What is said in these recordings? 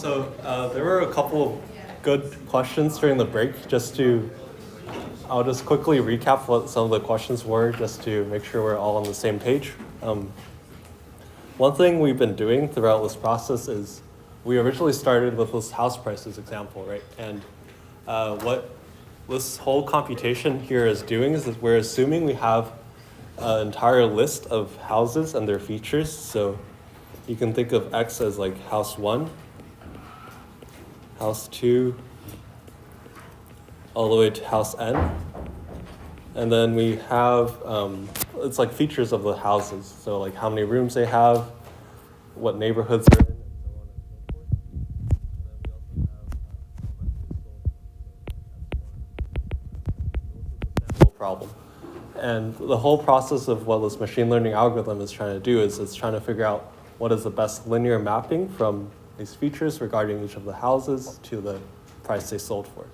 There were a couple of good questions during the break. I'll just quickly recap what some of the questions were just to make sure we're all on the same page. One thing we've been doing throughout this process is we originally started with this house prices example, right? And what this whole computation here is doing is we're assuming we have an entire list of houses and their features. So you can think of X as like house 1, house 2, all the way to house n. And then we have, it's like features of the houses. So like how many rooms they have, what neighborhoods they're in, and so on and so forth. And then we also have problem. And the whole process of what this machine learning algorithm is trying to do is it's trying to figure out what is the best linear mapping from these features regarding each of the houses to the price they sold for.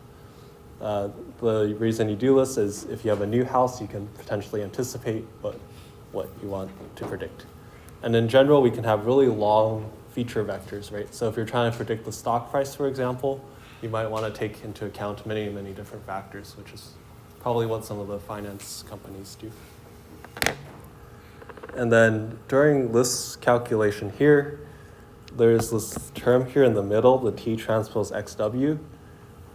The reason you do this is if you have a new house, you can potentially anticipate what you want to predict. And in general, we can have really long feature vectors, right? So if you're trying to predict the stock price, for example, you might want to take into account many, many different factors, which is probably what some of the finance companies do. And then during this calculation here, there's this term here in the middle, the T transpose XW.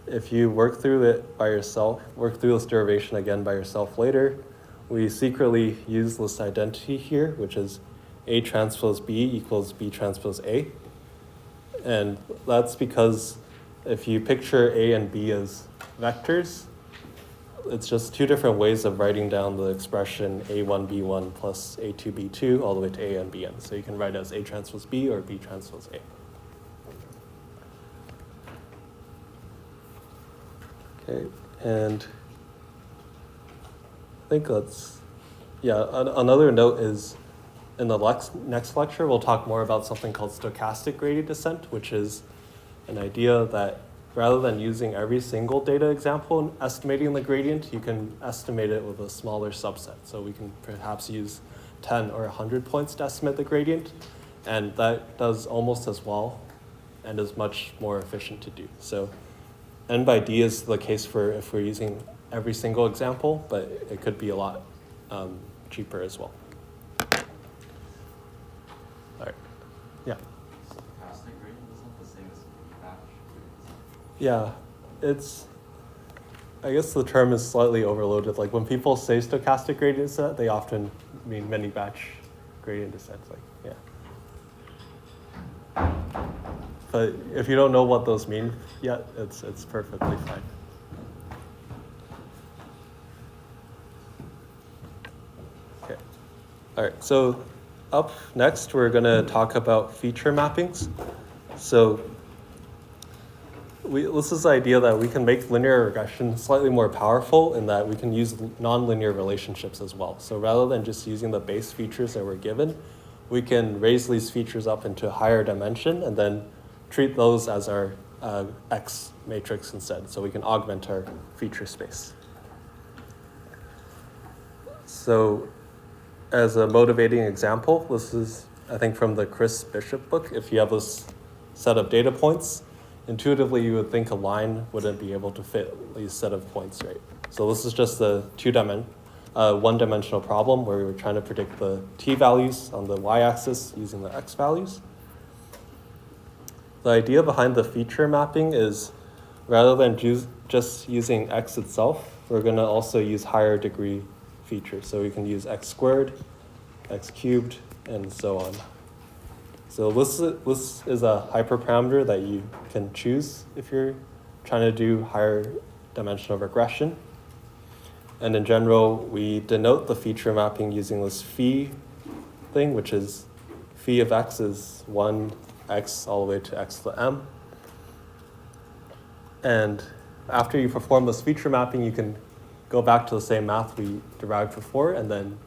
If you work through it by yourself, work through this derivation again by yourself later, we secretly use this identity here, which is A transpose B equals B transpose A. And that's because if you picture A and B as vectors, it's just two different ways of writing down the expression A1B1 plus A2B2 all the way to A and Bn. So you can write it as A transpose B or B transpose A. Okay, and I think another note is in the next lecture, we'll talk more about something called stochastic gradient descent, which is an idea that rather than using every single data example and estimating the gradient, you can estimate it with a smaller subset. So we can perhaps use 10 or 100 points to estimate the gradient, and that does almost as well and is much more efficient to do. So N by D is the case for if we're using every single example, but it could be a lot cheaper as well. All right, yeah. Stochastic gradient isn't the same as batch gradient. Yeah, I guess the term is slightly overloaded. Like when people say stochastic gradient descent, they often mean many batch gradient descent. Like, yeah. But if you don't know what those mean yet, it's perfectly fine. Okay. All right, so up next, we're going to talk about feature mappings. So this is the idea that we can make linear regression slightly more powerful in that we can use nonlinear relationships as well. So rather than just using the base features that we're given, we can raise these features up into a higher dimension and then treat those as our X matrix instead. So we can augment our feature space. So as a motivating example, this is, I think, from the Chris Bishop book. If you have this set of data points, intuitively you would think a line wouldn't be able to fit these set of points, right? So this is just a one-dimensional problem where we were trying to predict the t values on the y-axis using the x values. The idea behind the feature mapping is rather than just using x itself, we're going to also use higher degree features. So we can use x squared, x cubed, and so on. So this is a hyperparameter that you can choose if you're trying to do higher dimensional regression. And in general, we denote the feature mapping using this phi thing, which is phi of x is 1x all the way to x to the m. And after you perform this feature mapping, you can go back to the same math we derived before and then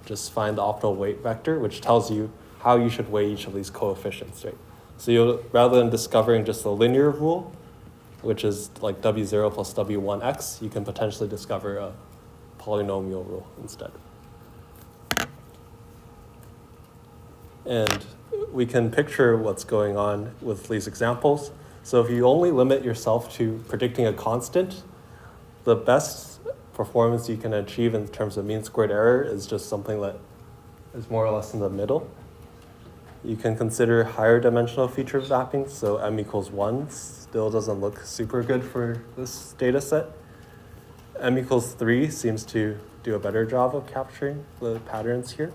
just find the optimal weight vector, which tells you how you should weigh each of these coefficients, right? So rather than discovering just the linear rule, which is like W0 plus W1x, you can potentially discover a polynomial rule instead. And we can picture what's going on with these examples. So if you only limit yourself to predicting a constant, the best performance you can achieve in terms of mean squared error is just something that is more or less in the middle. You can consider higher dimensional feature mapping, so m equals 1 still doesn't look super good for this data set. M equals 3 seems to do a better job of capturing the patterns here.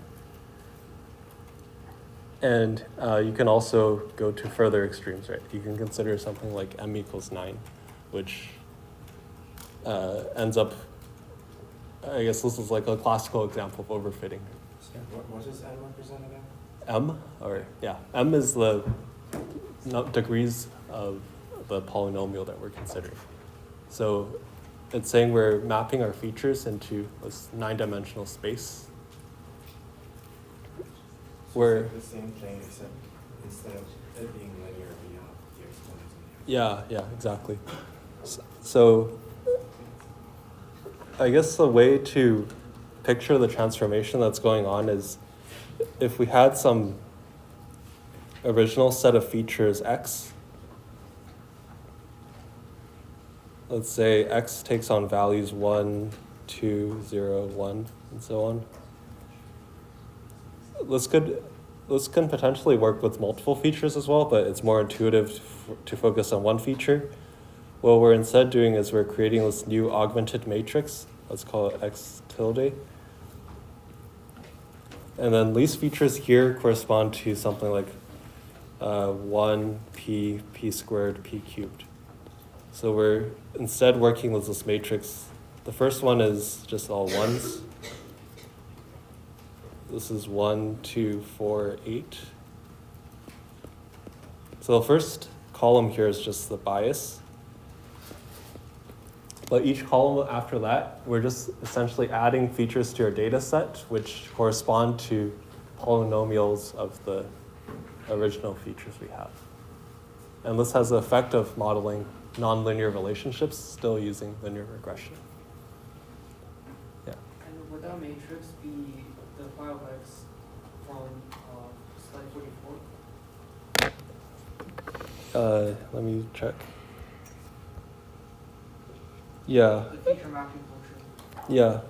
And you can also go to further extremes, right? You can consider something like m equals 9, which ends up, I guess this is like a classical example of overfitting. What does n represent again? M is the degrees of the polynomial that we're considering. So it's saying we're mapping our features into this 9-dimensional space. So Where it's like the same thing, except instead of it being linear, we have the exponents in the Yeah, exactly. So I guess the way to picture the transformation that's going on is if we had some original set of features x, let's say x takes on values 1, 2, 0, 1, and so on. This can potentially work with multiple features as well, but it's more intuitive to focus on one feature. What we're instead doing is we're creating this new augmented matrix. Let's call it x tilde. And then these features here correspond to something like 1 p squared, p cubed. So we're instead working with this matrix. The first one is just all ones. This is 1, 2, 4, 8. So the first column here is just the bias. But each column after that, we're just essentially adding features to our data set, which correspond to polynomials of the original features we have. And this has the effect of modeling nonlinear relationships, still using linear regression. Yeah. And would that matrix be the phi of x from slide 44? Let me check. Yeah. The feature mapping function. Yeah.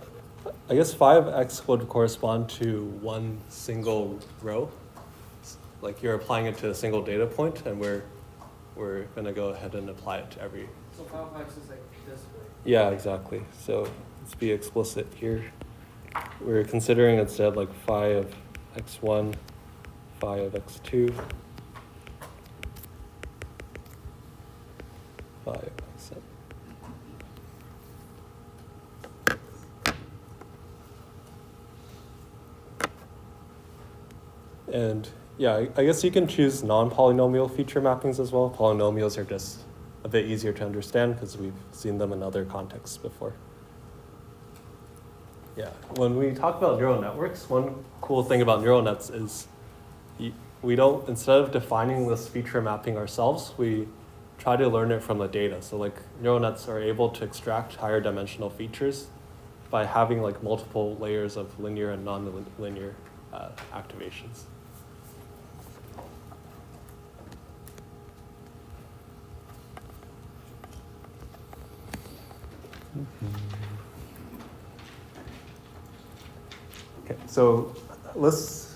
I guess 5x would correspond to one single row. Like you're applying it to a single data point, and we're going to go ahead and apply it to every. So phi of x is like this way. Yeah, exactly. So let's be explicit here. We're considering instead like phi of x1, phi of x2, phi of x7. And yeah, I guess you can choose non-polynomial feature mappings as well. Polynomials are just a bit easier to understand because we've seen them in other contexts before. Yeah, when we talk about neural networks, one cool thing about neural nets is we don't, instead of defining this feature mapping ourselves, we try to learn it from the data. So like neural nets are able to extract higher dimensional features by having like multiple layers of linear and non-linear activations. Okay, so this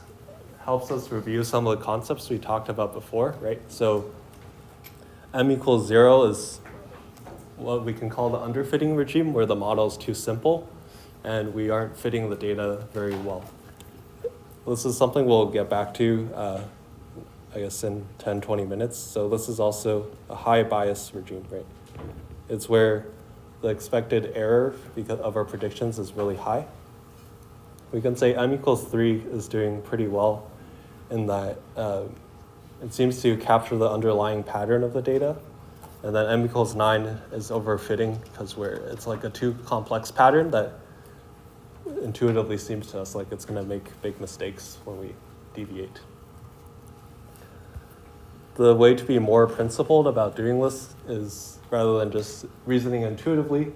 helps us review some of the concepts we talked about before, right? So m equals 0 is what we can call the underfitting regime, where the model is too simple and we aren't fitting the data very well. This is something we'll get back to, I guess, in 10, 20 minutes. So this is also a high bias regime, right? It's where the expected error because of our predictions is really high. We can say m equals 3 is doing pretty well in that it seems to capture the underlying pattern of the data. And then m equals 9 is overfitting because it's like a too complex pattern that intuitively seems to us like it's going to make big mistakes when we deviate. The way to be more principled about doing this is rather than just reasoning intuitively,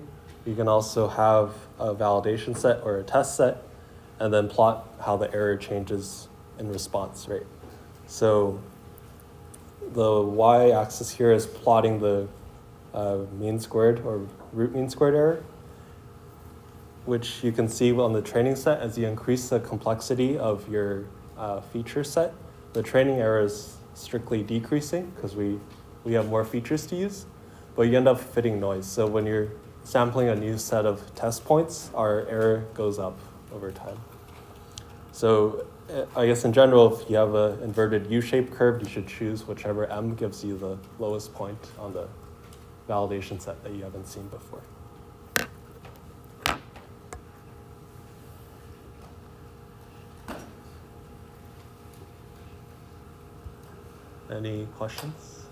you can also have a validation set or a test set and then plot how the error changes in response, right? So the y-axis here is plotting the mean squared or root mean squared error, which you can see on the training set as you increase the complexity of your feature set. The training error is strictly decreasing because we have more features to use, but you end up fitting noise. So when you're sampling a new set of test points, our error goes up over time. So I guess in general, if you have an inverted U-shaped curve, you should choose whichever m gives you the lowest point on the validation set that you haven't seen before. Any questions?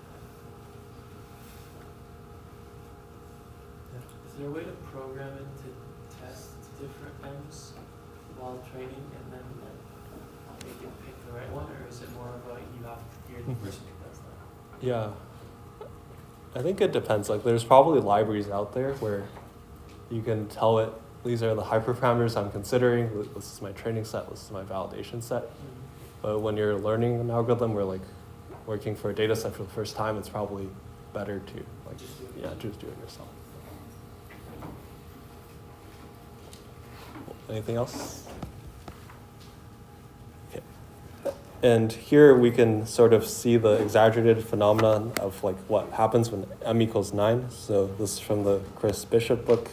Is there a way to program it to test different m's while training and then like make it pick the right one, or is it more of a you're the person who does that? Yeah, I think it depends. Like, there's probably libraries out there where you can tell it, these are the hyperparameters I'm considering, this is my training set, this is my validation set. But when you're learning an algorithm or like working for a data set for the first time, it's probably better to like just do it yourself. Anything else? Okay. And here we can sort of see the exaggerated phenomenon of like what happens when m equals 9. So this is from the Chris Bishop book.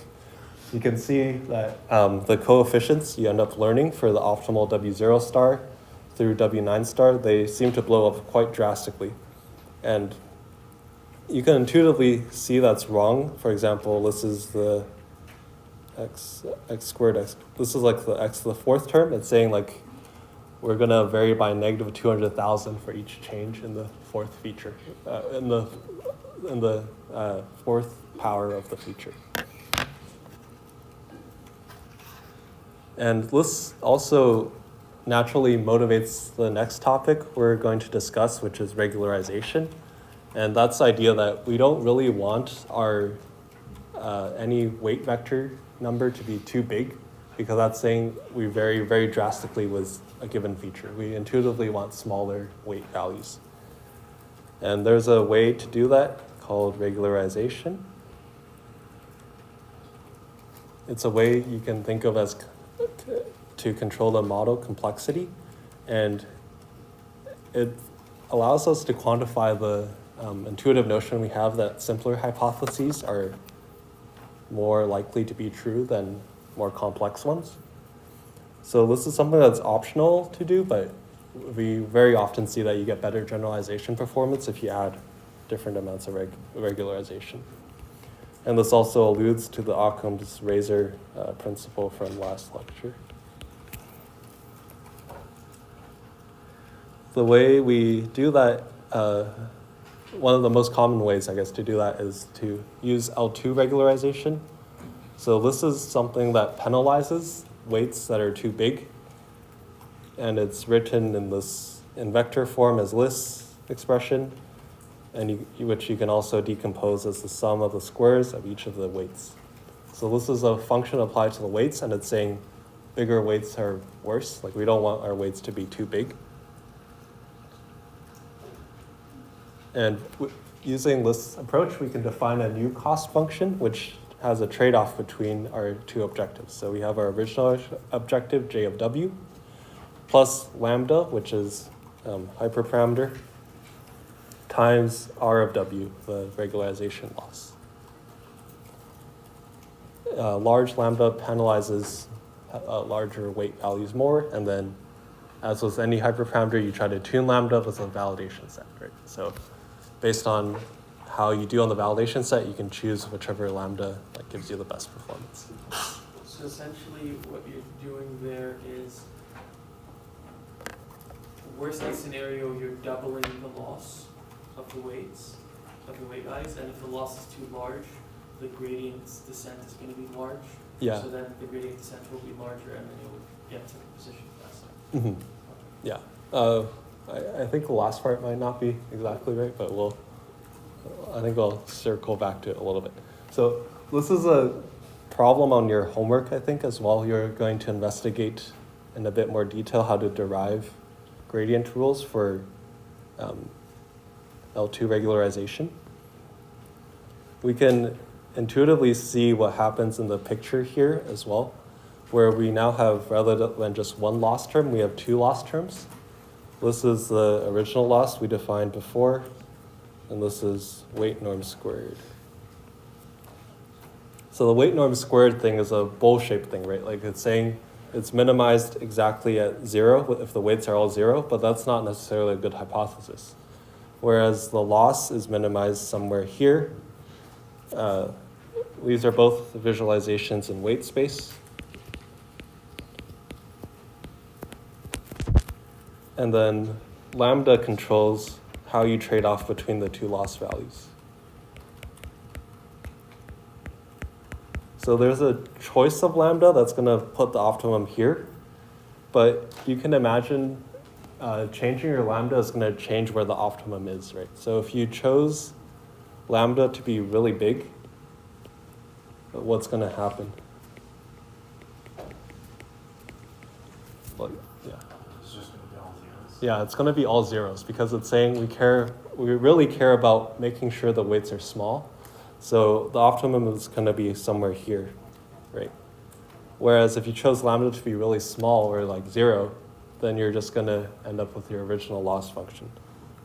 You can see that the coefficients you end up learning for the optimal W0 star through W9 star, they seem to blow up quite drastically. And you can intuitively see that's wrong. For example, this is the x squared x. This is like the x to the fourth term. It's saying like we're gonna vary by negative 200,000 for each change in the fourth feature, in the fourth power of the feature. And this also naturally motivates the next topic we're going to discuss, which is regularization. And that's the idea that we don't really want our any weight vector number to be too big, because that's saying we vary very drastically with a given feature. We intuitively want smaller weight values. And there's a way to do that called regularization. It's a way you can think of as to control the model complexity, and it allows us to quantify the intuitive notion we have that simpler hypotheses are more likely to be true than more complex ones. So this is something that's optional to do, but we very often see that you get better generalization performance if you add different amounts of regularization. And this also alludes to the Occam's razor principle from last lecture. The way we do that, one of the most common ways, I guess, to do that is to use L2 regularization. So this is something that penalizes weights that are too big. And it's written in vector form as this expression, and which you can also decompose as the sum of the squares of each of the weights. So this is a function applied to the weights, and it's saying bigger weights are worse. Like, we don't want our weights to be too big. And using this approach, we can define a new cost function, which has a trade-off between our two objectives. So we have our original objective, J of W, plus lambda, which is hyperparameter, times R of W, the regularization loss. Large lambda penalizes larger weight values more, and then as with any hyperparameter, you try to tune lambda with a validation set, right? So based on how you do on the validation set, you can choose whichever lambda that gives you the best performance. So essentially what you're doing there is, worst case scenario, you're doubling the loss of the weights, of the weight values, and if the loss is too large, the gradient descent is going to be large. Yeah. So then the gradient descent will be larger, and then you'll get to the position faster. Mm-hmm. Yeah. I think the last part might not be exactly right, but I think I'll circle back to it a little bit. So this is a problem on your homework, I think, as well. You're going to investigate in a bit more detail how to derive gradient rules for L2 regularization. We can intuitively see what happens in the picture here as well, where we now have, rather than just one loss term, we have two loss terms. This is the original loss we defined before, and this is weight norm squared. So the weight norm squared thing is a bowl-shaped thing, right? Like it's saying it's minimized exactly at 0 if the weights are all 0, but that's not necessarily a good hypothesis. Whereas the loss is minimized somewhere here. These are both visualizations in weight space. And then lambda controls how you trade off between the two loss values. So there's a choice of lambda that's going to put the optimum here, but you can imagine changing your lambda is going to change where the optimum is, right? So if you chose lambda to be really big, what's going to happen? Like, yeah. It's just going to be all zeros. Yeah, it's going to be all zeros because it's saying we really care about making sure the weights are small. So the optimum is going to be somewhere here, right? Whereas if you chose lambda to be really small or like 0, then you're just going to end up with your original loss function.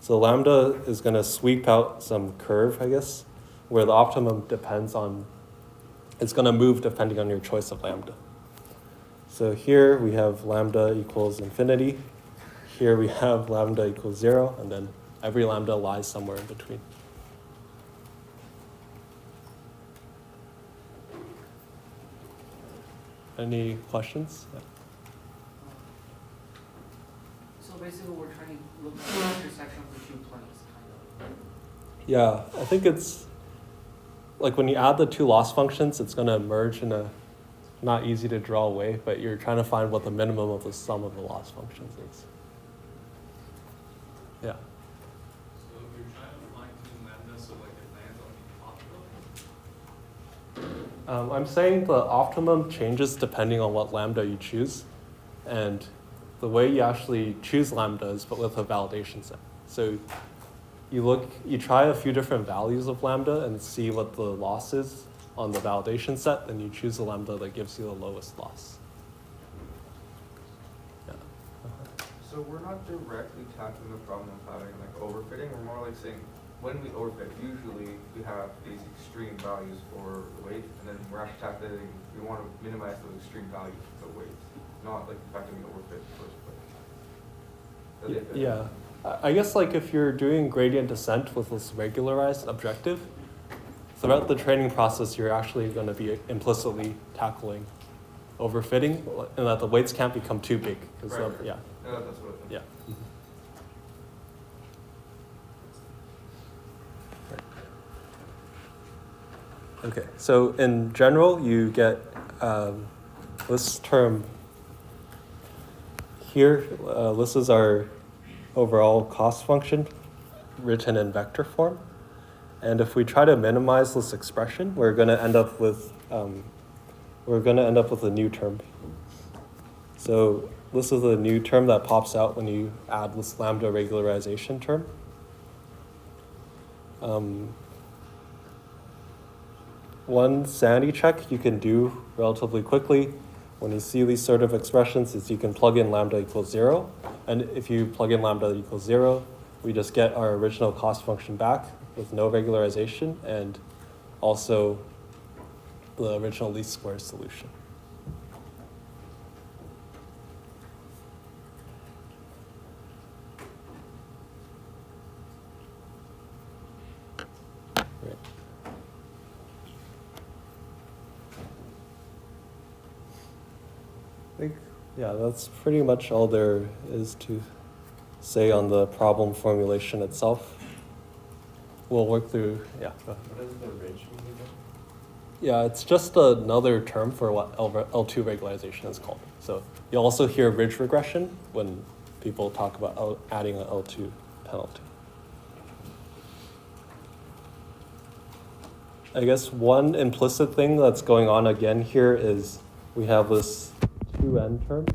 So lambda is going to sweep out some curve, I guess, where the optimum depends on, it's going to move depending on your choice of lambda. So here we have lambda equals infinity. Here we have lambda equals 0, and then every lambda lies somewhere in between. Any questions? Yeah. So basically, we're trying to look at the intersection of the two planes, kind of. Yeah, I think it's like when you add the two loss functions, it's going to merge in a not easy to draw way, but you're trying to find what the minimum of the sum of the loss functions is. Yeah. So if you're trying to fine-tune lambda so like it lands on the optimum? I'm saying the optimum changes depending on what lambda you choose, and the way you actually choose lambda is but with a validation set. So you try a few different values of lambda and see what the loss is on the validation set, and you choose the lambda that gives you the lowest loss. Yeah. So we're not directly tackling the problem of having like overfitting. We're more like saying when we overfit, usually we have these extreme values for the weight, and then we're actually tackling, we want to minimize those extreme values for the weight, not like the fact that we overfit in the first place. Yeah, I guess like if you're doing gradient descent with this regularized objective, throughout the training process, you're actually going to be implicitly tackling overfitting, and that the weights can't become too big. Right. Yeah. No, that's what I think. Yeah. Okay, so in general, you get this term here. This is our overall cost function written in vector form. And if we try to minimize this expression, we're going to end up with a new term. So this is a new term that pops out when you add this lambda regularization term. One sanity check you can do relatively quickly when you see these sort of expressions is you can plug in lambda equals 0. And if you plug in lambda equals 0, we just get our original cost function back with no regularization and also the original least squares solution. Right. I think, yeah, that's pretty much all there is to say on the problem formulation itself. We'll work through, yeah. What does the ridge mean again? Yeah, it's just another term for what L2 regularization is called. So you'll also hear ridge regression when people talk about adding an L2 penalty. I guess one implicit thing that's going on again here is we have this 2n term.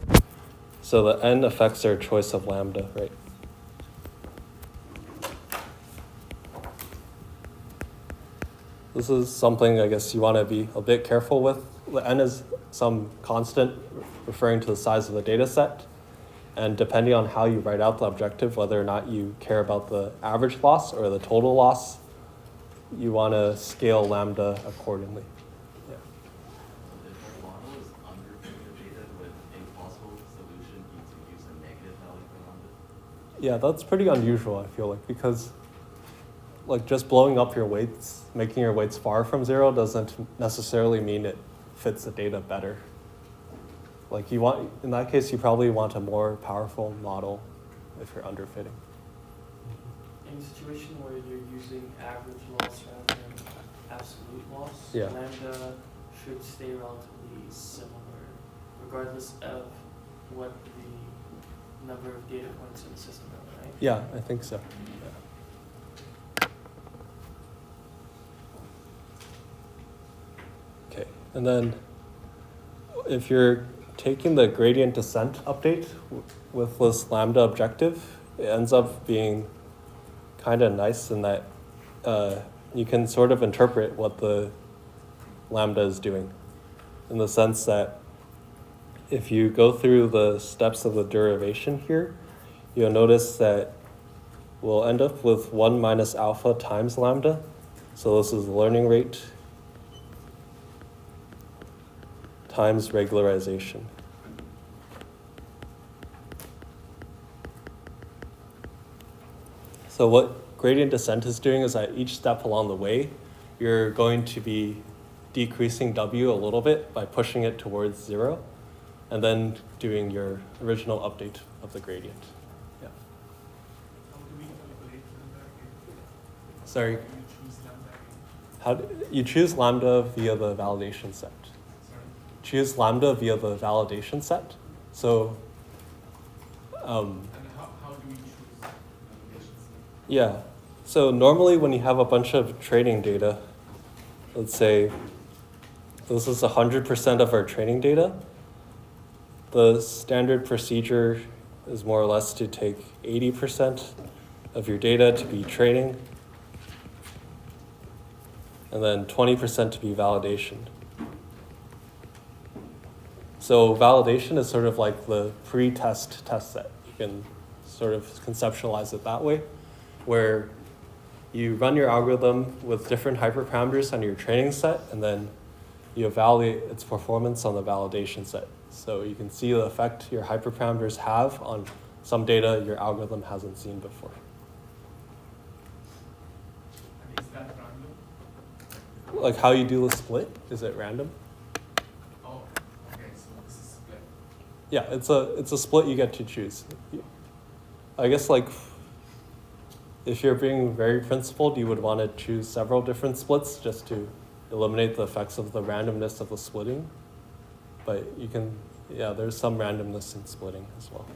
So the n affects our choice of lambda, right? This is something I guess you want to be a bit careful with. The n is some constant referring to the size of the data set. And depending on how you write out the objective, whether or not you care about the average loss or the total loss, you want to scale lambda accordingly. Yeah. If our model is underfitting the data with a possible solution, you to use a negative value for lambda? Yeah, that's pretty unusual, I feel like, because like just blowing up your weights, making your weights far from zero doesn't necessarily mean it fits the data better. Like you want, in that case, you probably want a more powerful model if you're underfitting. In a situation where you're using average loss rather than absolute loss, Yeah. lambda should stay relatively similar, regardless of what the number of data points in the system are, right? Yeah, I think so. Yeah. Okay, and then if you're taking the gradient descent update with this lambda objective, it ends up being kind of nice in that you can sort of interpret what the lambda is doing, in the sense that if you go through the steps of the derivation here, you'll notice that we'll end up with 1 minus alpha times lambda. So this is the learning rate times regularization. So what gradient descent is doing is that each step along the way, you're going to be decreasing W a little bit by pushing it towards 0, and then doing your original update of the gradient. Yeah. How do we calculate lambda again? Sorry, How do you choose lambda again? how do you choose lambda via the validation set? Sorry? Choose lambda via the validation set. So, And how do we choose validation set? yeah. So normally when you have a bunch of training data, let's say this is 100% of our training data, the standard procedure is more or less to take 80% of your data to be training, and then 20% to be validation. So validation is sort of like the pre-test test set. You can sort of conceptualize it that way, where you run your algorithm with different hyperparameters on your training set, and then you evaluate its performance on the validation set. So you can see the effect your hyperparameters have on some data your algorithm hasn't seen before. And is that random? Like how you do the split, is it random? Oh, okay, so this is split. Yeah, it's a split you get to choose. I guess like if you're being very principled, you would want to choose several different splits just to eliminate the effects of the randomness of the splitting. But you can, yeah, there's some randomness in splitting as well.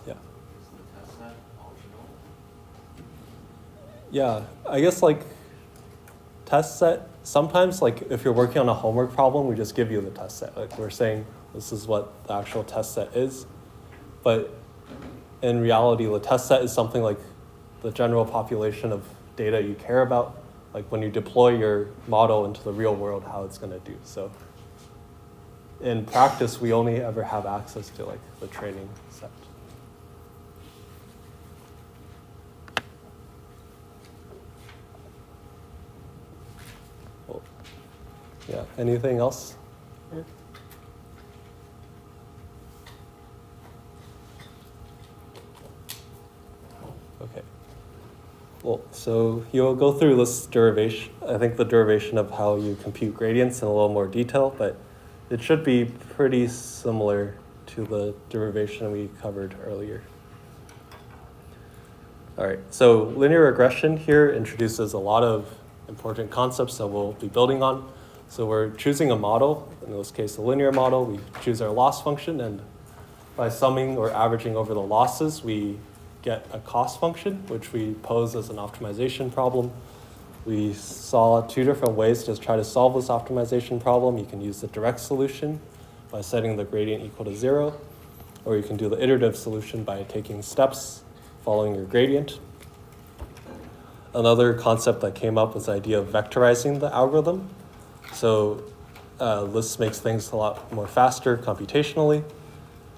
Yeah. Is the test set optional? Yeah, I guess like test set, sometimes like if you're working on a homework problem, we just give you the test set. Like we're saying this is what the actual test set is. But in reality, the test set is something like the general population of data you care about, like when you deploy your model into the real world, how it's going to do. So in practice, we only ever have access to like the training set. Well, yeah, anything else? Okay. Well, so you'll go through this derivation, I think the derivation of how you compute gradients in a little more detail, but it should be pretty similar to the derivation we covered earlier. All right, so linear regression here introduces a lot of important concepts that we'll be building on. So we're choosing a model, in this case a linear model. We choose our loss function, and by summing or averaging over the losses, we get a cost function, which we pose as an optimization problem. We saw two different ways to try to solve this optimization problem. You can use the direct solution by setting the gradient equal to 0, or you can do the iterative solution by taking steps following your gradient. another concept that came up was the idea of vectorizing the algorithm. So this makes things a lot more faster computationally.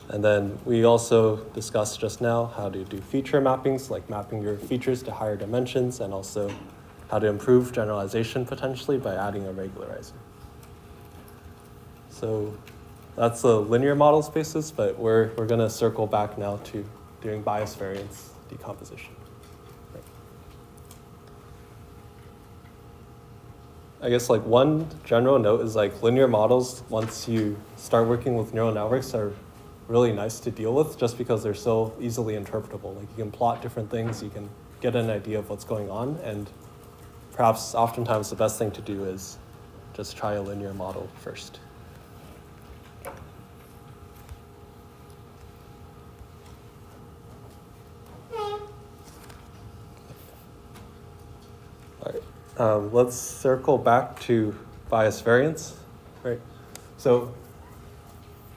And then we also discussed just now how to do feature mappings, like mapping your features to higher dimensions, and also how to improve generalization potentially by adding a regularizer. So that's the linear models basis, but we're going to circle back now to doing bias variance decomposition. Right. I guess like one general note is like linear models, once you start working with neural networks, are really nice to deal with just because they're so easily interpretable. Like you can plot different things, you can get an idea of what's going on, and perhaps oftentimes the best thing to do is just try a linear model first. All right, let's circle back to bias variance, right? So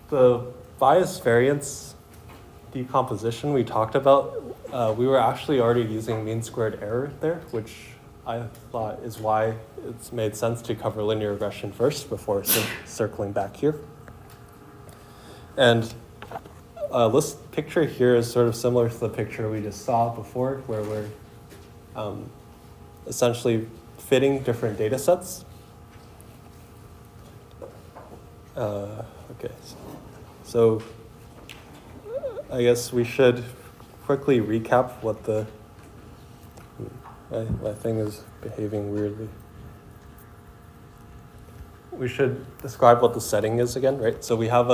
the bias variance decomposition we talked about, we were actually already using mean squared error there, which I thought is why it's made sense to cover linear regression first before circling back here. And this picture here is sort of similar to the picture we just saw before, where we're essentially fitting different data sets. Okay, so I guess we should quickly recap what the, my thing is behaving weirdly. We should describe what the setting is again, right? So we have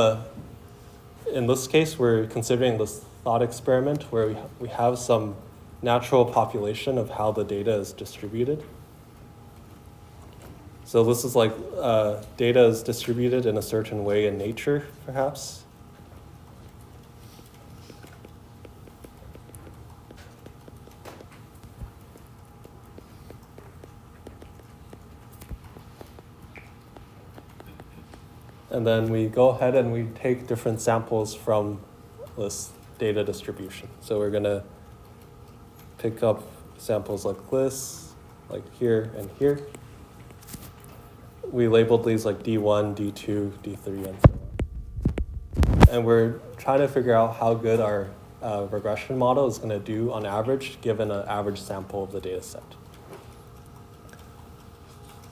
in this case, we're considering this thought experiment where we have some natural population of how the data is distributed. So this is like data is distributed in a certain way in nature, perhaps. And then we go ahead and we take different samples from this data distribution. So we're going to pick up samples like this, like here and here. We labeled these like D1, D2, D3, and so on. And we're trying to figure out how good our regression model is going to do on average, given an average sample of the data set.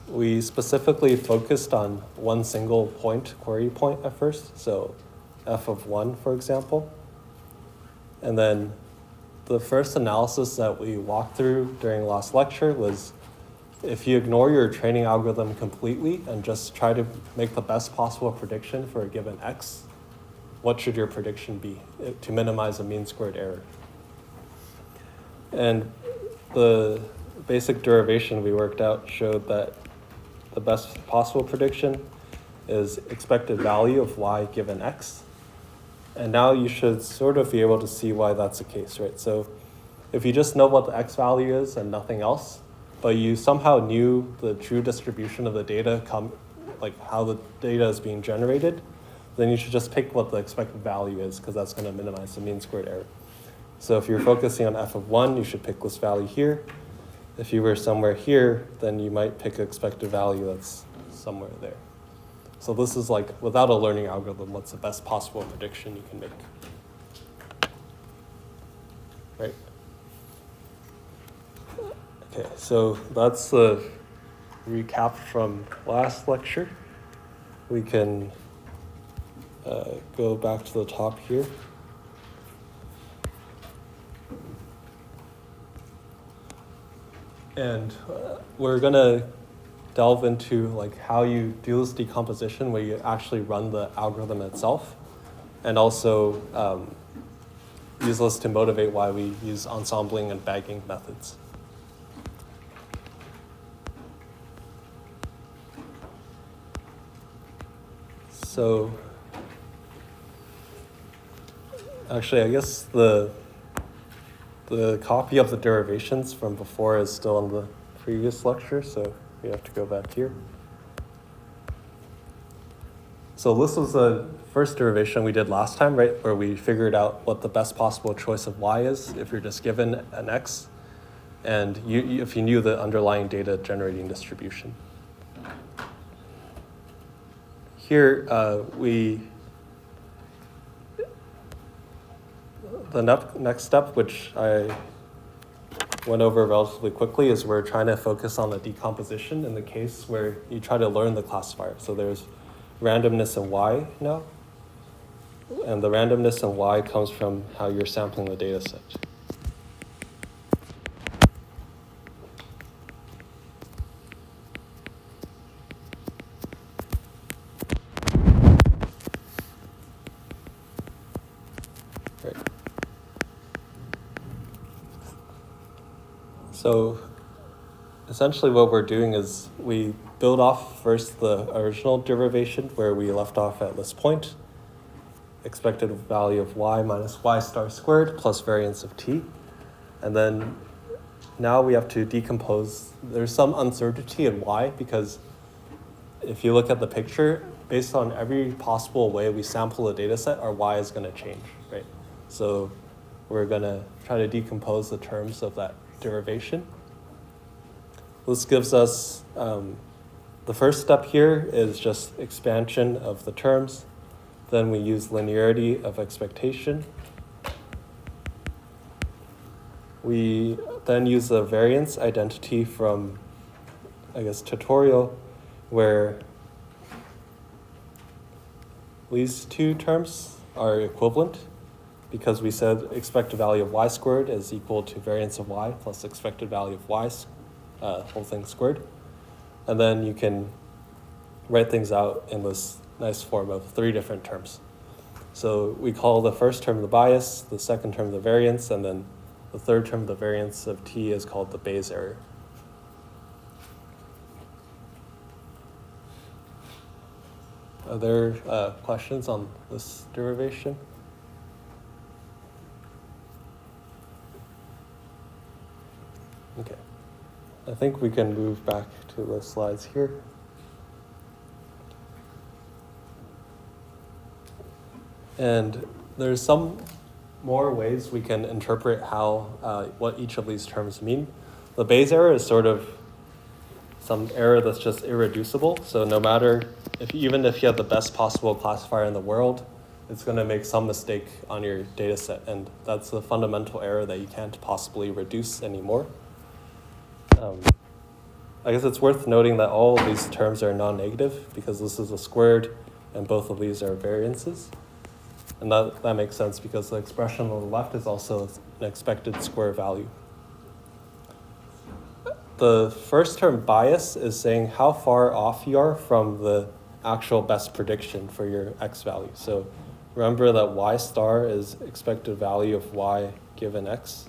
We specifically focused on one single point, query point at first, so f of 1, for example. And then the first analysis that we walked through during last lecture was if you ignore your training algorithm completely and just try to make the best possible prediction for a given x, what should your prediction be to minimize a mean squared error? And the basic derivation we worked out showed that the best possible prediction is expected value of y given x. And now you should sort of be able to see why that's the case, right? So if you just know what the x value is and nothing else, but you somehow knew the true distribution of the data, like how the data is being generated, then you should just pick what the expected value is, because that's going to minimize the mean squared error. So if you're focusing on f of 1, you should pick this value here. If you were somewhere here, then you might pick an expected value that's somewhere there. So this is like, without a learning algorithm, what's the best possible prediction you can make? Right? Okay, so that's the recap from last lecture. We can go back to the top here. And we're going to delve into like how you do this decomposition where you actually run the algorithm itself, and also use this to motivate why we use ensembling and bagging methods. So actually, I guess the copy of the derivations from before is still in the previous lecture, so we have to go back here. So this was the first derivation we did last time, right, where we figured out what the best possible choice of y is if you're just given an x. and if you knew the underlying data generating distribution. Here, the next step, which I went over relatively quickly, is we're trying to focus on the decomposition in the case where you try to learn the classifier. So there's randomness in Y now, and the randomness in Y comes from how you're sampling the data set. Right. So essentially what we're doing is we build off first the original derivation where we left off at this point, expected value of y minus y star squared plus variance of t. And then now we have to decompose. There's some uncertainty in y because if you look at the picture, based on every possible way we sample a data set, our y is going to change, right? So we're going to try to decompose the terms of that derivation. This gives us, the first step here is just expansion of the terms. Then we use linearity of expectation. We then use the variance identity from, I guess, tutorial, where these two terms are equivalent because we said expected value of y squared is equal to variance of y plus expected value of y, whole thing squared. And then you can write things out in this nice form of three different terms. So we call the first term the bias, the second term the variance, and then the third term, the variance of t, is called the Bayes error. Are there questions on this derivation? Okay. I think we can move back to the slides here. And there's some more ways we can interpret how what each of these terms mean. The Bayes error is sort of some error that's just irreducible. So no matter, even if you have the best possible classifier in the world, it's going to make some mistake on your data set. And that's a fundamental error that you can't possibly reduce anymore. I guess it's worth noting that all of these terms are non-negative because this is a squared and both of these are variances. And that makes sense because the expression on the left is also an expected square value. The first term bias is saying how far off you are from the actual best prediction for your x value. So remember that y star is expected value of y given x.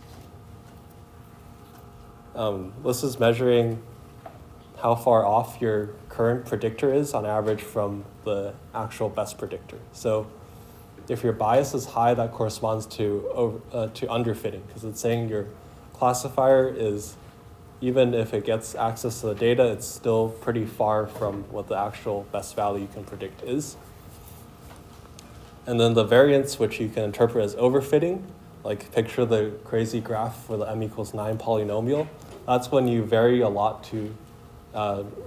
This is measuring how far off your current predictor is on average from the actual best predictor. So if your bias is high, that corresponds to underfitting because it's saying your classifier is, even if it gets access to the data, it's still pretty far from what the actual best value you can predict is. And then the variance, which you can interpret as overfitting, like picture the crazy graph for the m equals 9 polynomial. That's when you vary a lot to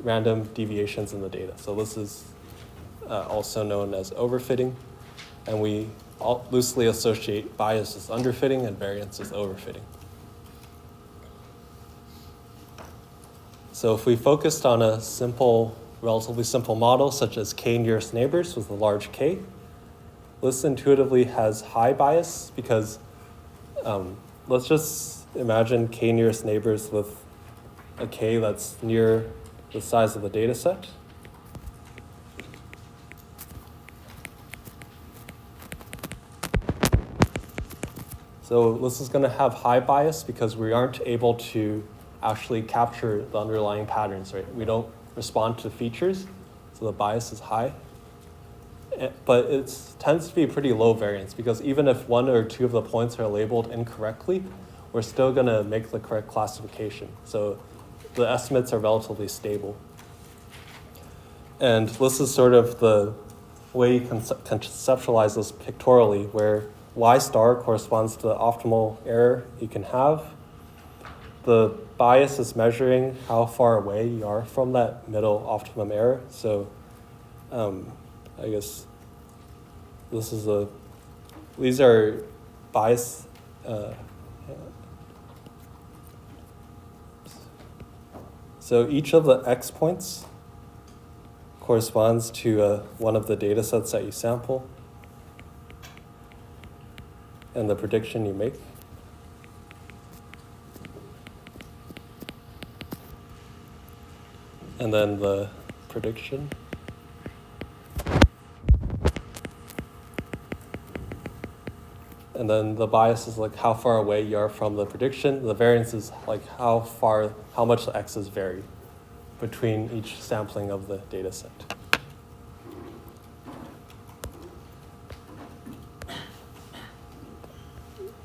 random deviations in the data. So this is also known as overfitting. And we loosely associate bias as underfitting and variance as overfitting. So if we focused on a simple, relatively simple model, such as k nearest neighbors with a large k, this intuitively has high bias because let's just imagine k nearest neighbors with a k that's near the size of the data set. So this is going to have high bias because we aren't able to actually capture the underlying patterns, right? We don't respond to features, so the bias is high. But it tends to be pretty low variance because even if one or two of the points are labeled incorrectly, we're still going to make the correct classification. So the estimates are relatively stable. And this is sort of the way you can conceptualize this pictorially, where y star corresponds to the optimal error you can have. the bias is measuring how far away you are from that middle optimum error. So I guess these are bias. So each of the x points corresponds to one of the data sets that you sample and the prediction you make. And then the prediction. And then the bias is like how far away you are from the prediction. The variance is like how much the x's vary between each sampling of the data set.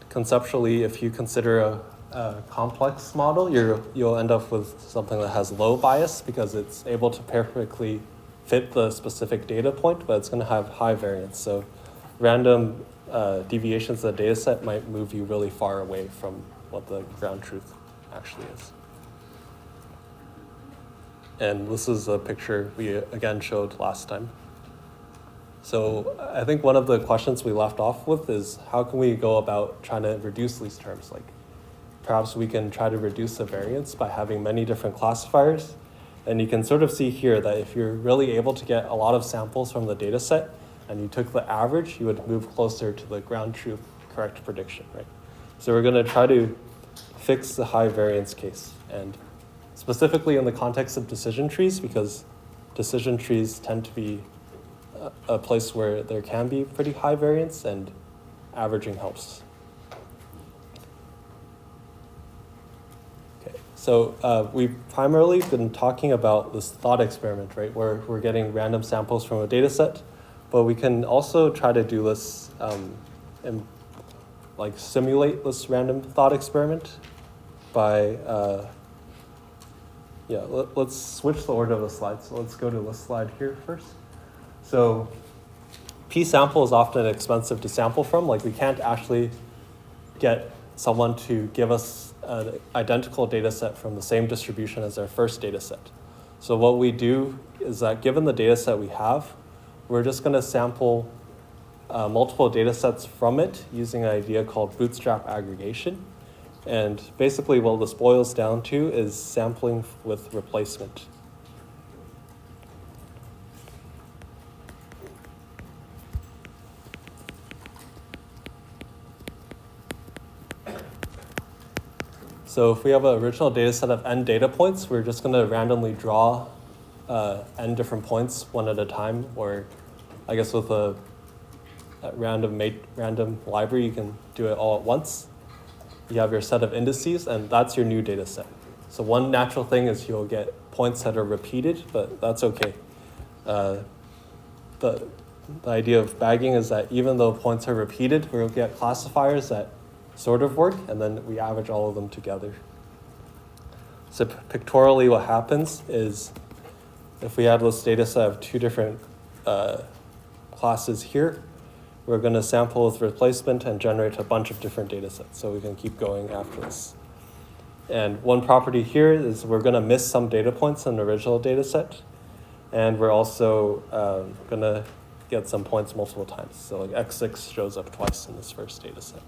Conceptually, if you consider a complex model, you'll end up with something that has low bias because it's able to perfectly fit the specific data point, but it's going to have high variance. So random deviations of the data set might move you really far away from what the ground truth actually is. And this is a picture we again showed last time. So I think one of the questions we left off with is how can we go about trying to reduce these terms? Like perhaps we can try to reduce the variance by having many different classifiers. And you can sort of see here that if you're really able to get a lot of samples from the data set and you took the average, you would move closer to the ground truth correct prediction, right? So we're going to try to fix the high variance case. And specifically in the context of decision trees, because decision trees tend to be a place where there can be pretty high variance and averaging helps. Okay, so we've primarily been talking about this thought experiment, right, where we're getting random samples from a data set, but we can also try to do this and like simulate this random thought experiment by let's switch the order of the slides. So let's go to this slide here first. So P sample is often expensive to sample from. Like we can't actually get someone to give us an identical data set from the same distribution as our first data set. So what we do is that given the data set we have, we're just going to sample multiple data sets from it using an idea called bootstrap aggregation. And basically what this boils down to is sampling with replacement. So if we have an original data set of n data points, we're just going to randomly draw n different points one at a time, or I guess with a random library, you can do it all at once. You have your set of indices, and that's your new data set. So one natural thing is you'll get points that are repeated, but that's okay. The idea of bagging is that even though points are repeated, we'll get classifiers that sort of work, and then we average all of them together. So pictorially what happens is if we have this data set of two different classes here, we're going to sample with replacement and generate a bunch of different data sets. So we can keep going after this. And one property here is we're going to miss some data points in the original data set. And we're also going to get some points multiple times. So like x6 shows up twice in this first data set.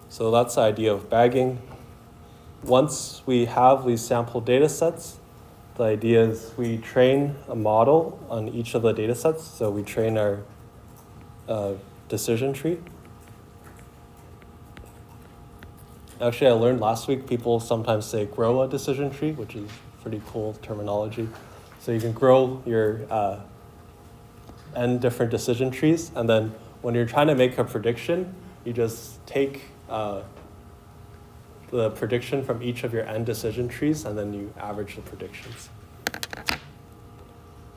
So that's the idea of bagging. Once we have these sample data sets, the idea is we train a model on each of the data sets. So we train our decision tree. Actually, I learned last week people sometimes say grow a decision tree, which is pretty cool terminology. So you can grow your n different decision trees, and then when you're trying to make a prediction, you just take the prediction from each of your n decision trees, and then you average the predictions.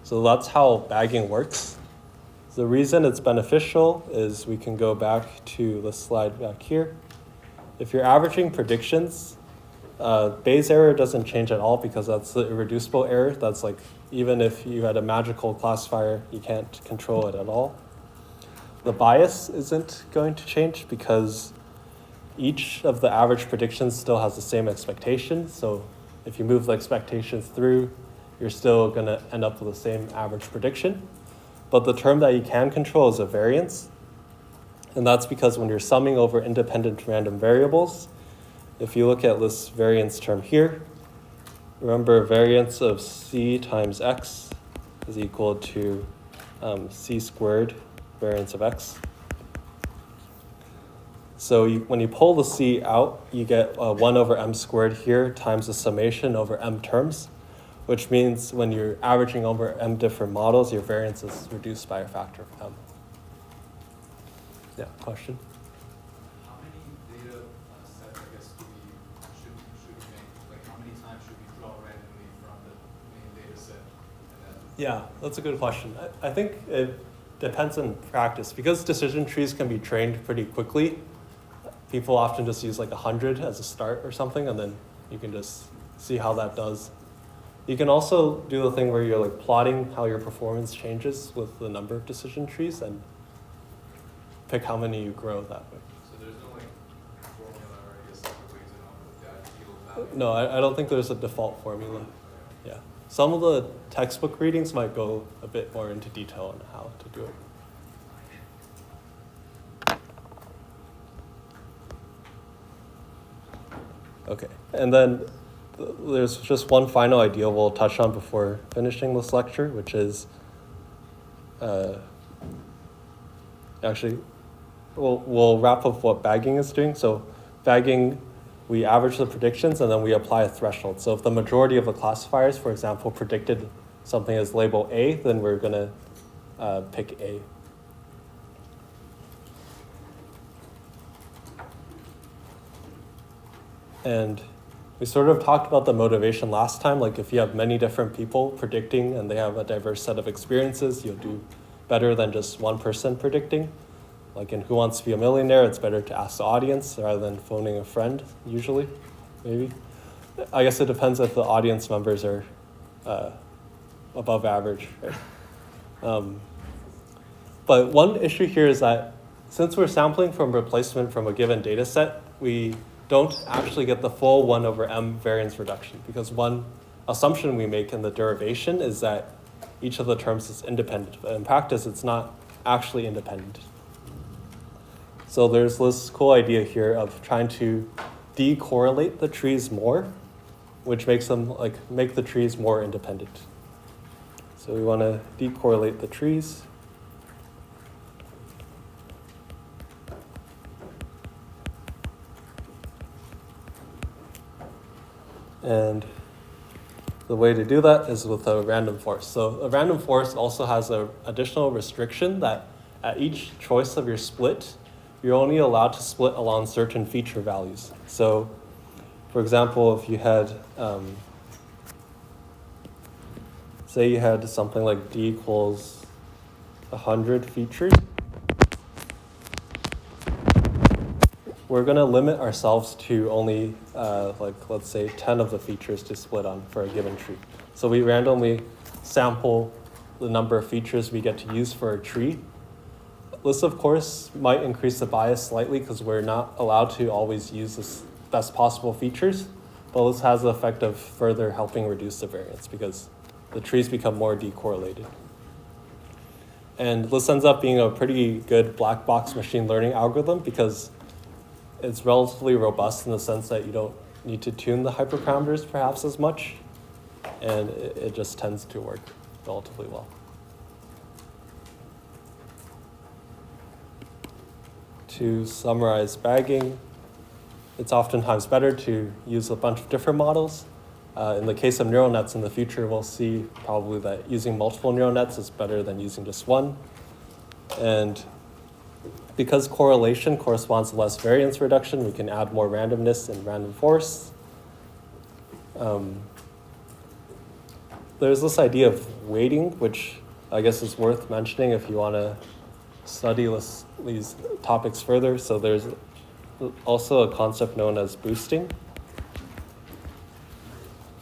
So that's how bagging works. The reason it's beneficial is we can go back to the slide back here. If you're averaging predictions, Bayes error doesn't change at all because that's the irreducible error. That's like, even if you had a magical classifier, you can't control it at all. The bias isn't going to change because each of the average predictions still has the same expectation. So if you move the expectations through, you're still going to end up with the same average prediction. But the term that you can control is a variance. And that's because when you're summing over independent random variables, if you look at this variance term here, remember variance of c times x is equal to c squared variance of x. So when you pull the c out, you get 1 over m squared here times the summation over m terms, which means when you're averaging over m different models, your variance is reduced by a factor of m. Yeah, question? How many data sets, I guess, should we make? Like, how many times should we draw randomly from the main data set? And then Yeah, that's a good question. I think it depends on practice. Because decision trees can be trained pretty quickly, people often just use like 100 as a start or something, and then you can just see how that does. You can also do the thing where you're like plotting how your performance changes with the number of decision trees and pick how many you grow that way. So there's no like formula or I guess like a way to know what the ideal value. No, I don't think there's a default formula. Yeah. Some of the textbook readings might go a bit more into detail on how to do it. Okay, and then there's just one final idea we'll touch on before finishing this lecture, which is actually, we'll wrap up what bagging is doing. So bagging, we average the predictions and then we apply a threshold. So if the majority of the classifiers, for example, predicted something as label A, then we're going to pick A. And we sort of talked about the motivation last time. Like if you have many different people predicting and they have a diverse set of experiences, you'll do better than just one person predicting. Like in Who Wants to Be a Millionaire, it's better to ask the audience rather than phoning a friend, usually, maybe. I guess it depends if the audience members are above average, right? But one issue here is that since we're sampling from replacement from a given data set, we don't actually get the full 1 over m variance reduction, because one assumption we make in the derivation is that each of the terms is independent, but in practice it's not actually independent. So there's this cool idea here of trying to decorrelate the trees more, which makes them make the trees more independent. So we want to decorrelate the trees. And the way to do that is with a random forest. So a random forest also has an additional restriction that at each choice of your split, you're only allowed to split along certain feature values. So for example, if you had, say you had something like d equals 100 features, we're going to limit ourselves to only, let's say 10 of the features to split on for a given tree. So we randomly sample the number of features we get to use for a tree. This, of course, might increase the bias slightly because we're not allowed to always use the best possible features, but this has the effect of further helping reduce the variance because the trees become more decorrelated. And this ends up being a pretty good black box machine learning algorithm because it's relatively robust in the sense that you don't need to tune the hyperparameters perhaps as much, and it just tends to work relatively well. To summarize bagging, it's oftentimes better to use a bunch of different models. In the case of neural nets in the future, we'll see probably that using multiple neural nets is better than using just one. And because correlation corresponds to less variance reduction, we can add more randomness in random forests. There's this idea of weighting, which I guess is worth mentioning if you want to study these topics further. So there's also a concept known as boosting,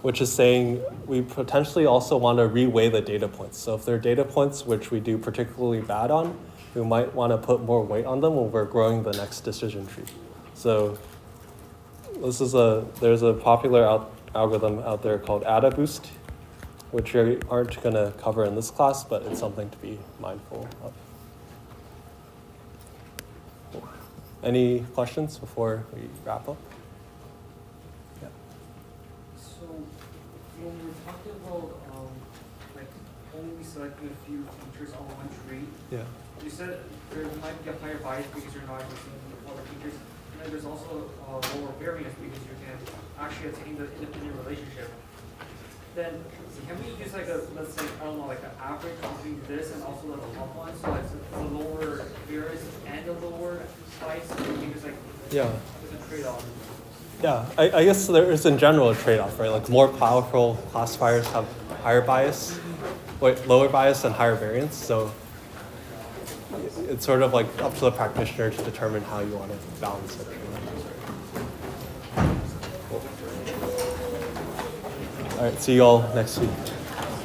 which is saying we potentially also want to reweigh the data points. So if there are data points which we do particularly bad on, we might want to put more weight on them when we're growing the next decision tree. So there's a popular algorithm out there called AdaBoost, which we aren't going to cover in this class, but it's something to be mindful of. Any questions before we wrap up? Yeah. So when we're talking about like only selecting a few features on one tree, Yeah. you said there might be a higher bias because you're not using all the features, and then there's also lower variance because you can actually attain the independent relationship. Then can we use like let's say, I don't know, like an average between this and also the top one? So like the lower variance and the lower bias, because like Yeah. there's a trade-off. Yeah, I guess there is in general a trade-off, right? Like more powerful classifiers have higher bias, lower bias and higher variance. So it's sort of like up to the practitioner to determine how you want to balance it. All right, see you all next week.